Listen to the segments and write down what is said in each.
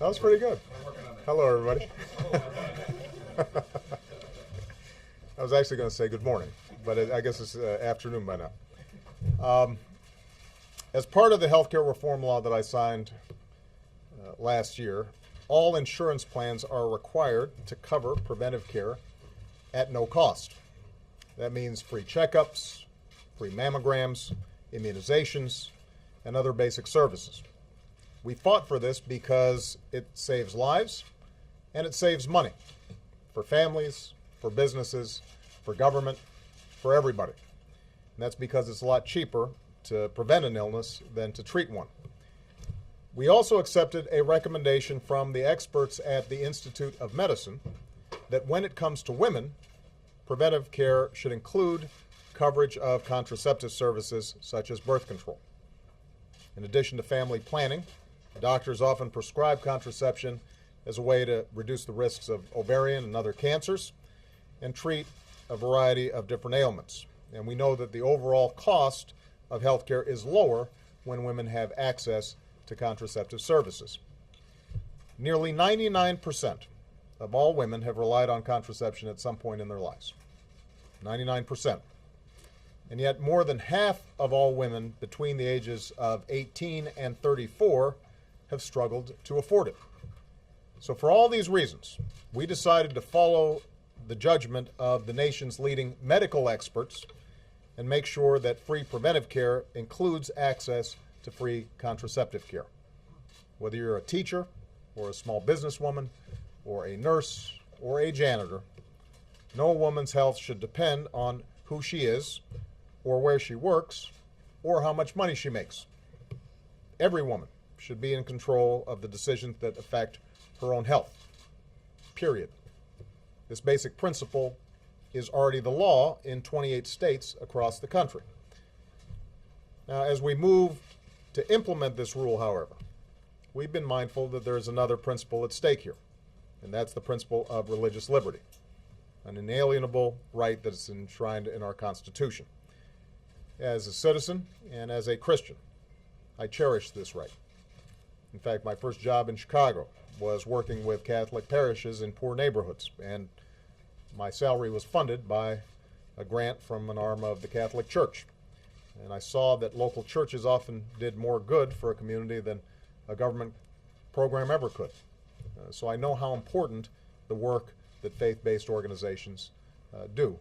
That was pretty good. Hello, everybody. I was actually going to say good morning, but I guess it's afternoon by now. As part of the healthcare reform law that I signed last year, all insurance plans are required to cover preventive care at no cost. That means free checkups, free mammograms, immunizations, and other basic services. We fought for this because it saves lives and it saves money for families, for businesses, for government, for everybody. And that's because it's a lot cheaper to prevent an illness than to treat one. We also accepted a recommendation from the experts at the Institute of Medicine that when it comes to women, preventive care should include coverage of contraceptive services such as birth control. In addition to family planning, doctors often prescribe contraception as a way to reduce the risks of ovarian and other cancers and treat a variety of different ailments. And we know that the overall cost of healthcare is lower when women have access to contraceptive services. Nearly 99% of all women have relied on contraception at some point in their lives. 99%. And yet more than half of all women between the ages of 18 and 34 have struggled to afford it. So for all these reasons, we decided to follow the judgment of the nation's leading medical experts and make sure that free preventive care includes access to free contraceptive care. Whether you're a teacher or a small businesswoman or a nurse or a janitor, no woman's health should depend on who she is or where she works or how much money she makes. Every woman should be in control of the decisions that affect her own health, period. This basic principle is already the law in 28 states across the country. Now, as we move to implement this rule, however, we've been mindful that there's another principle at stake here, and that's the principle of religious liberty, an inalienable right that is enshrined in our Constitution. As a citizen and as a Christian, I cherish this right. In fact, my first job in Chicago was working with Catholic parishes in poor neighborhoods, and my salary was funded by a grant from an arm of the Catholic Church. And I saw that local churches often did more good for a community than a government program ever could. So I know how important the work that faith-based organizations do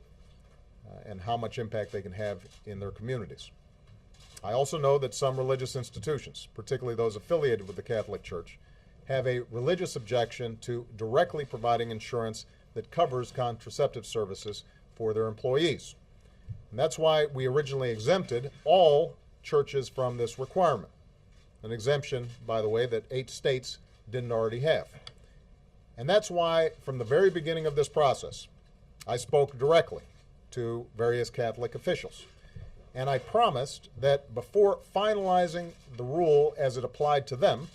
and how much impact they can have in their communities. I also know that some religious institutions, particularly those affiliated with the Catholic Church, have a religious objection to directly providing insurance that covers contraceptive services for their employees. And that's why we originally exempted all churches from this requirement, an exemption, by the way, that 8 states didn't already have. And that's why, from the very beginning of this process, I spoke directly to various Catholic officials. And I promised that before finalizing the rule as it applied to them,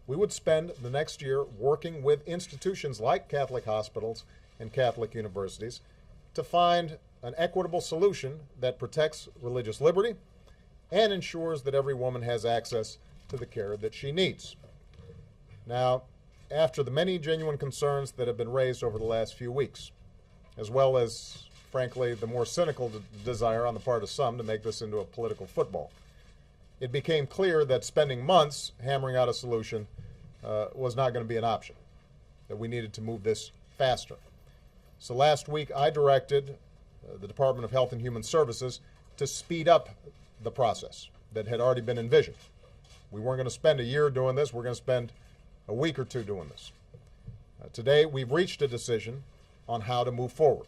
we would spend the next year working with institutions like Catholic hospitals and Catholic universities to find an equitable solution that protects religious liberty and ensures that every woman has access to the care that she needs. Now, after the many genuine concerns that have been raised over the last few weeks, as well as, frankly, the more cynical desire on the part of some to make this into a political football, it became clear that spending months hammering out a solution was not going to be an option, that we needed to move this faster. So last week I directed the Department of Health and Human Services to speed up the process that had already been envisioned. We weren't going to spend a year doing this, we're going to spend a week or two doing this. Today we've reached a decision on how to move forward.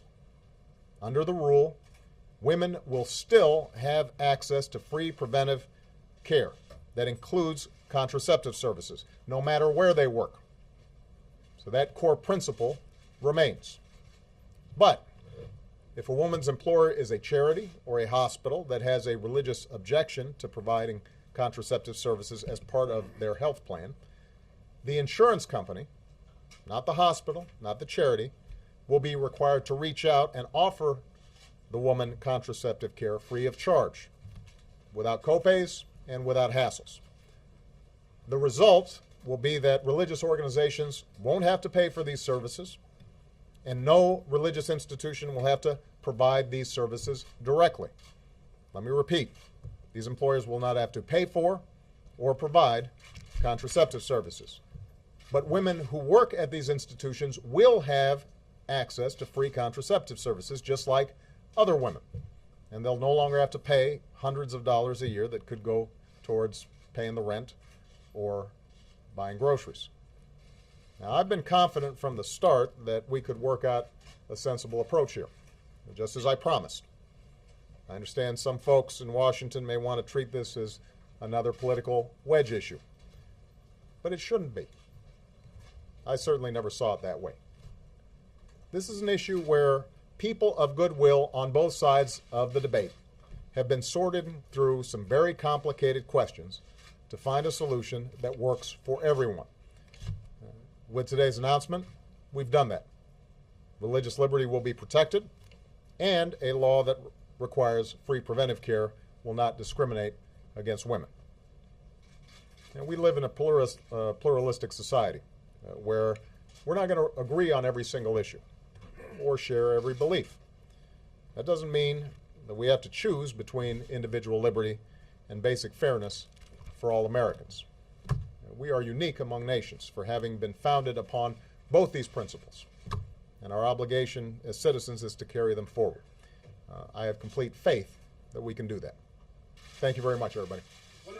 Under the rule, women will still have access to free preventive care that includes contraceptive services, no matter where they work. So that core principle remains. But if a woman's employer is a charity or a hospital that has a religious objection to providing contraceptive services as part of their health plan, the insurance company, not the hospital, not the charity, will be required to reach out and offer the woman contraceptive care free of charge, without copays and without hassles. The result will be that religious organizations won't have to pay for these services, and no religious institution will have to provide these services directly. Let me repeat, these employers will not have to pay for or provide contraceptive services. But women who work at these institutions will have access to free contraceptive services just like other women. And they'll no longer have to pay hundreds of dollars a year that could go towards paying the rent or buying groceries. Now, I've been confident from the start that we could work out a sensible approach here, just as I promised. I understand some folks in Washington may want to treat this as another political wedge issue, but it shouldn't be. I certainly never saw it that way. This is an issue where people of goodwill on both sides of the debate have been sorted through some very complicated questions to find a solution that works for everyone. With today's announcement, we've done that. Religious liberty will be protected, and a law that requires free preventive care will not discriminate against women. And we live in a pluralistic society where we're not going to agree on every single issue or share every belief. That doesn't mean that we have to choose between individual liberty and basic fairness for all Americans. We are unique among nations for having been founded upon both these principles, and our obligation as citizens is to carry them forward. I have complete faith that we can do that. Thank you very much, everybody.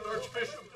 Archbishop